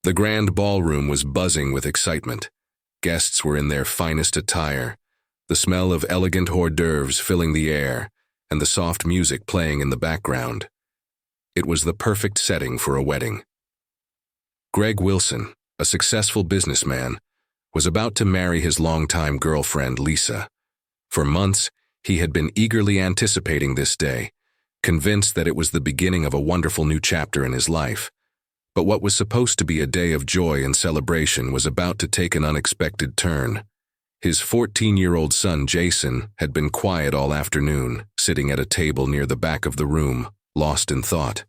The grand ballroom was buzzing with excitement. Guests were in their finest attire, the smell of elegant hors d'oeuvres filling the air, and the soft music playing in the background. It was the perfect setting for a wedding. Greg Wilson, a successful businessman, was about to marry his longtime girlfriend, Lisa. For months, he had been eagerly anticipating this day, convinced that it was the beginning of a wonderful new chapter in his life. But what was supposed to be a day of joy and celebration was about to take an unexpected turn. His 14-year-old son, Jason, had been quiet all afternoon, sitting at a table near the back of the room, lost in thought.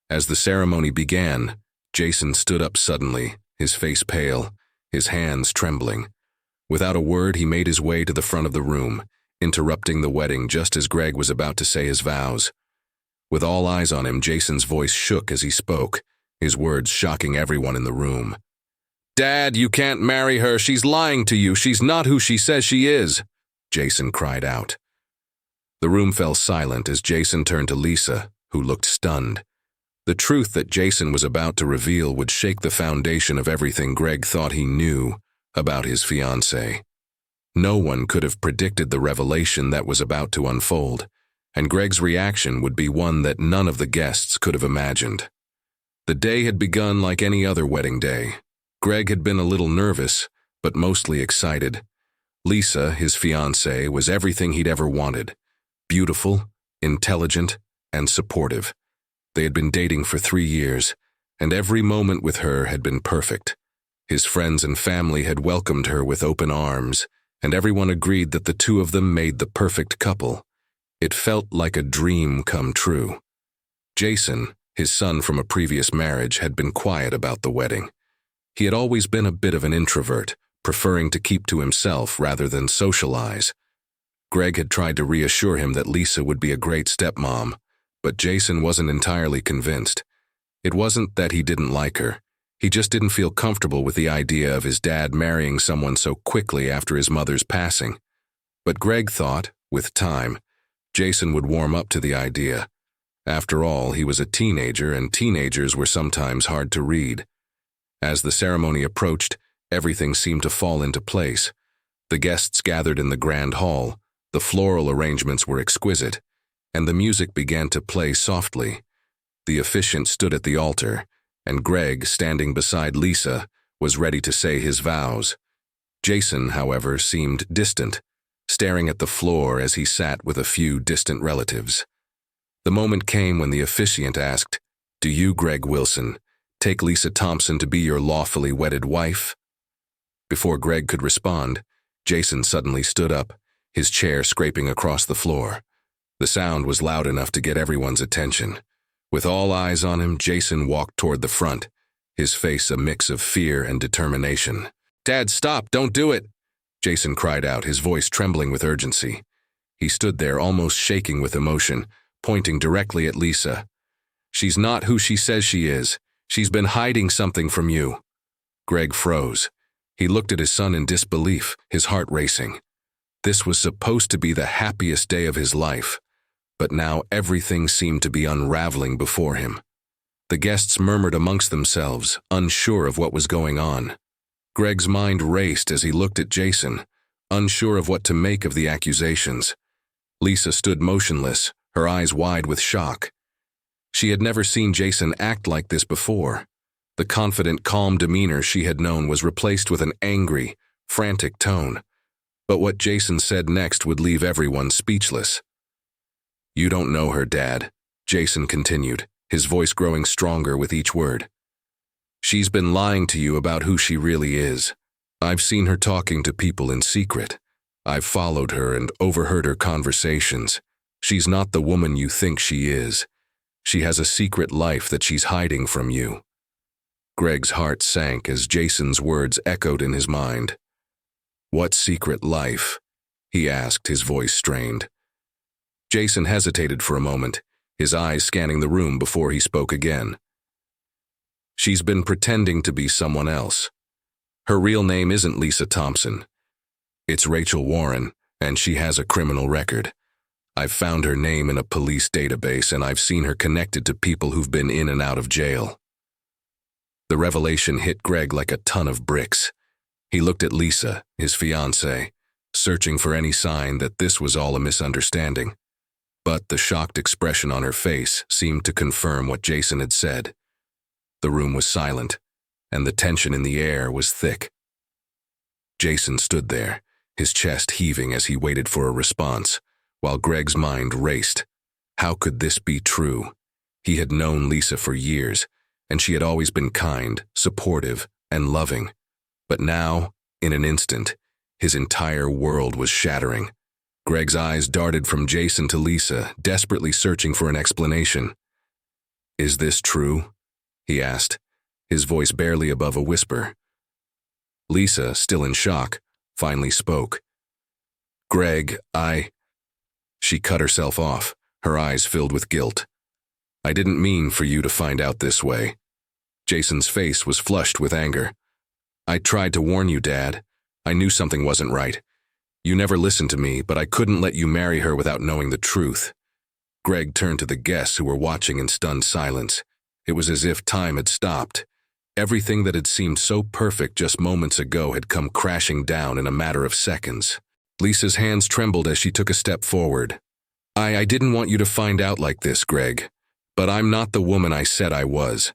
As the ceremony began, Jason stood up suddenly, his face pale, his hands trembling. Without a word, he made his way to the front of the room, interrupting the wedding just as Greg was about to say his vows. With all eyes on him, Jason's voice shook as he spoke, his words shocking everyone in the room. "Dad, you can't marry her. She's lying to you. She's not who she says she is," Jason cried out. The room fell silent as Jason turned to Lisa, who looked stunned. The truth that Jason was about to reveal would shake the foundation of everything Greg thought he knew about his fiancée. No one could have predicted the revelation that was about to unfold, and Greg's reaction would be one that none of the guests could have imagined. The day had begun like any other wedding day. Greg had been a little nervous, but mostly excited. Lisa, his fiancée, was everything he'd ever wanted. Beautiful, intelligent, and supportive. They had been dating for 3 years, and every moment with her had been perfect. His friends and family had welcomed her with open arms, and everyone agreed that the two of them made the perfect couple. It felt like a dream come true. Jason, his son from a previous marriage, had been quiet about the wedding. He had always been a bit of an introvert, preferring to keep to himself rather than socialize. Greg had tried to reassure him that Lisa would be a great stepmom, but Jason wasn't entirely convinced. It wasn't that he didn't like her. He just didn't feel comfortable with the idea of his dad marrying someone so quickly after his mother's passing. But Greg thought, with time, Jason would warm up to the idea. After all, he was a teenager, and teenagers were sometimes hard to read. As the ceremony approached, everything seemed to fall into place. The guests gathered in the grand hall, the floral arrangements were exquisite, and the music began to play softly. The officiant stood at the altar, and Greg, standing beside Lisa, was ready to say his vows. Jason, however, seemed distant, staring at the floor as he sat with a few distant relatives. The moment came when the officiant asked, "Do you, Greg Wilson, take Lisa Thompson to be your lawfully wedded wife?" Before Greg could respond, Jason suddenly stood up, his chair scraping across the floor. The sound was loud enough to get everyone's attention. With all eyes on him, Jason walked toward the front, his face a mix of fear and determination. "Dad, stop! Don't do it!" Jason cried out, his voice trembling with urgency. He stood there, almost shaking with emotion, pointing directly at Lisa. "She's not who she says she is. She's been hiding something from you." Greg froze. He looked at his son in disbelief, his heart racing. This was supposed to be the happiest day of his life, but now everything seemed to be unraveling before him. The guests murmured amongst themselves, unsure of what was going on. Greg's mind raced as he looked at Jason, unsure of what to make of the accusations. Lisa stood motionless, her eyes wide with shock. She had never seen Jason act like this before. The confident, calm demeanor she had known was replaced with an angry, frantic tone. But what Jason said next would leave everyone speechless. "You don't know her, Dad," Jason continued, his voice growing stronger with each word. "She's been lying to you about who she really is. I've seen her talking to people in secret. I've followed her and overheard her conversations. She's not the woman you think she is. She has a secret life that she's hiding from you." Greg's heart sank as Jason's words echoed in his mind. "What secret life?" he asked, his voice strained. Jason hesitated for a moment, his eyes scanning the room before he spoke again. "She's been pretending to be someone else. Her real name isn't Lisa Thompson. It's Rachel Warren, and she has a criminal record. I've found her name in a police database, and I've seen her connected to people who've been in and out of jail." The revelation hit Greg like a ton of bricks. He looked at Lisa, his fiancée, searching for any sign that this was all a misunderstanding. But the shocked expression on her face seemed to confirm what Jason had said. The room was silent, and the tension in the air was thick. Jason stood there, his chest heaving as he waited for a response, while Greg's mind raced. How could this be true? He had known Lisa for years, and she had always been kind, supportive, and loving. But now, in an instant, his entire world was shattering. Greg's eyes darted from Jason to Lisa, desperately searching for an explanation. "Is this true?" he asked, his voice barely above a whisper. Lisa, still in shock, finally spoke. "Greg, She cut herself off, her eyes filled with guilt. "I didn't mean for you to find out this way." Jason's face was flushed with anger. "I tried to warn you, Dad. I knew something wasn't right. You never listened to me, but I couldn't let you marry her without knowing the truth." Greg turned to the guests who were watching in stunned silence. It was as if time had stopped. Everything that had seemed so perfect just moments ago had come crashing down in a matter of seconds. Lisa's hands trembled as she took a step forward. I didn't want you to find out like this, Greg. But I'm not the woman I said I was.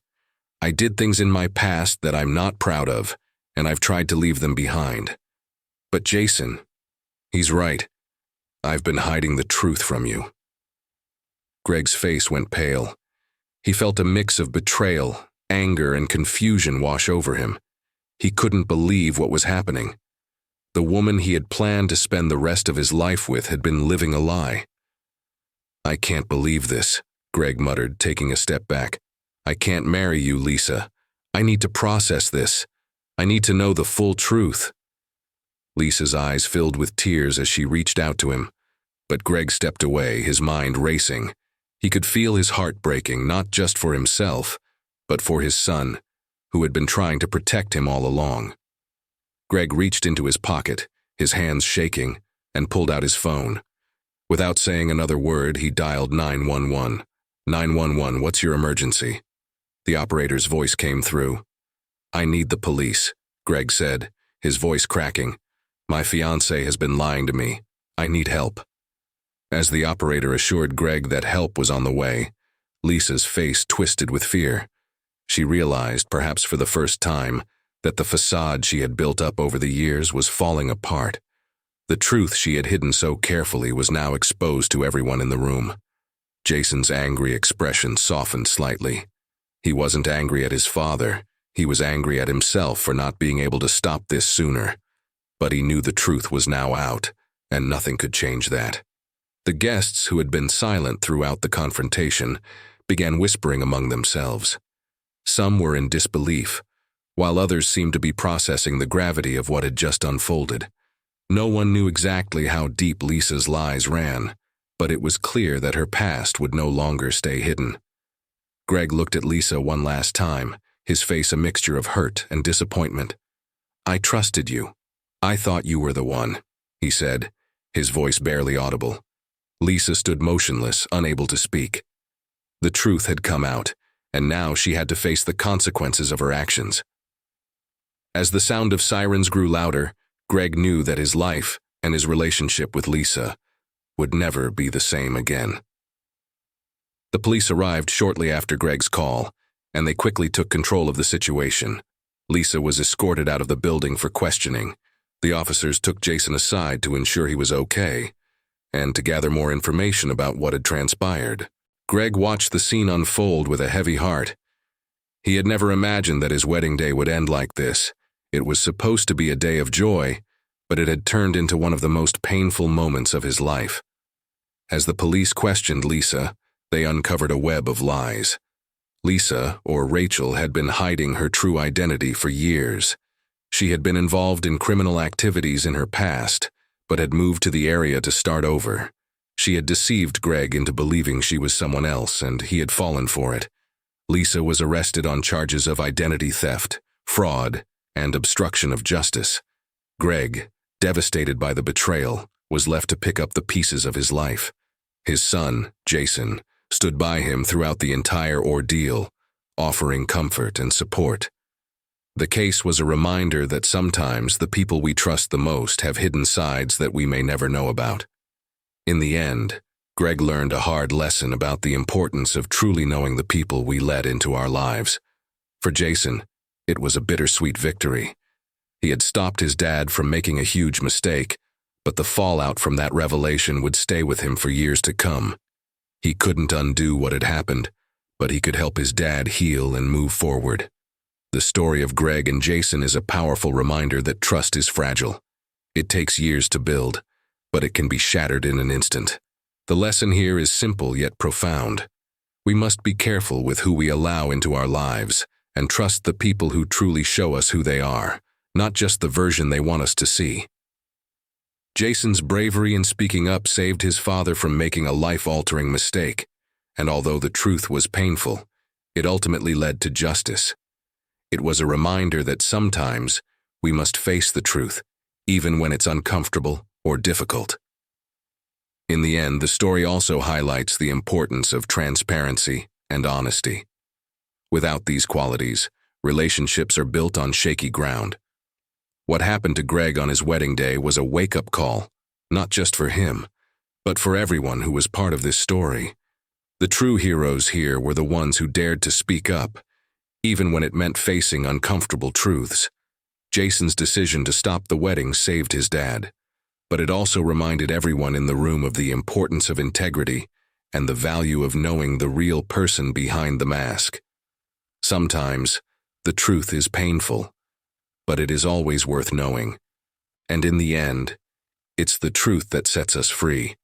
I did things in my past that I'm not proud of, and I've tried to leave them behind. But Jason, he's right. I've been hiding the truth from you." Greg's face went pale. He felt a mix of betrayal, anger, and confusion wash over him. He couldn't believe what was happening. The woman he had planned to spend the rest of his life with had been living a lie. "I can't believe this," Greg muttered, taking a step back. "I can't marry you, Lisa. I need to process this. I need to know the full truth." Lisa's eyes filled with tears as she reached out to him. But Greg stepped away, his mind racing. He could feel his heart breaking, not just for himself, but for his son, who had been trying to protect him all along. Greg reached into his pocket, his hands shaking, and pulled out his phone. Without saying another word, he dialed 911. 911, what's your emergency? The operator's voice came through. "I need the police," Greg said, his voice cracking. "My fiancée has been lying to me. I need help." As the operator assured Greg that help was on the way, Lisa's face twisted with fear. She realized, perhaps for the first time, that the facade she had built up over the years was falling apart. The truth she had hidden so carefully was now exposed to everyone in the room. Jason's angry expression softened slightly. He wasn't angry at his father. He was angry at himself for not being able to stop this sooner. But he knew the truth was now out, and nothing could change that. The guests, who had been silent throughout the confrontation, began whispering among themselves. Some were in disbelief, while others seemed to be processing the gravity of what had just unfolded. No one knew exactly how deep Lisa's lies ran, but it was clear that her past would no longer stay hidden. Greg looked at Lisa one last time, his face a mixture of hurt and disappointment. "I trusted you. I thought you were the one," he said, his voice barely audible. Lisa stood motionless, unable to speak. The truth had come out, and now she had to face the consequences of her actions. As the sound of sirens grew louder, Greg knew that his life and his relationship with Lisa would never be the same again. The police arrived shortly after Greg's call, and they quickly took control of the situation. Lisa was escorted out of the building for questioning. The officers took Jason aside to ensure he was okay, and to gather more information about what had transpired. Greg watched the scene unfold with a heavy heart. He had never imagined that his wedding day would end like this. It was supposed to be a day of joy, but it had turned into one of the most painful moments of his life. As the police questioned Lisa, they uncovered a web of lies. Lisa, or Rachel, had been hiding her true identity for years. She had been involved in criminal activities in her past, but had moved to the area to start over. She had deceived Greg into believing she was someone else, and he had fallen for it. Lisa was arrested on charges of identity theft, fraud, and obstruction of justice. Greg, devastated by the betrayal, was left to pick up the pieces of his life. His son, Jason, stood by him throughout the entire ordeal, offering comfort and support. The case was a reminder that sometimes the people we trust the most have hidden sides that we may never know about. In the end, Greg learned a hard lesson about the importance of truly knowing the people we let into our lives. For Jason, it was a bittersweet victory. He had stopped his dad from making a huge mistake, but the fallout from that revelation would stay with him for years to come. He couldn't undo what had happened, but he could help his dad heal and move forward. The story of Greg and Jason is a powerful reminder that trust is fragile. It takes years to build, but it can be shattered in an instant. The lesson here is simple yet profound. We must be careful with who we allow into our lives and trust the people who truly show us who they are, not just the version they want us to see. Jason's bravery in speaking up saved his father from making a life-altering mistake, and although the truth was painful, it ultimately led to justice. It was a reminder that sometimes we must face the truth, even when it's uncomfortable or difficult. In the end, the story also highlights the importance of transparency and honesty. Without these qualities, relationships are built on shaky ground. What happened to Greg on his wedding day was a wake-up call, not just for him, but for everyone who was part of this story. The true heroes here were the ones who dared to speak up, even when it meant facing uncomfortable truths. Jason's decision to stop the wedding saved his dad, but it also reminded everyone in the room of the importance of integrity and the value of knowing the real person behind the mask. Sometimes, the truth is painful, but it is always worth knowing. And in the end, it's the truth that sets us free.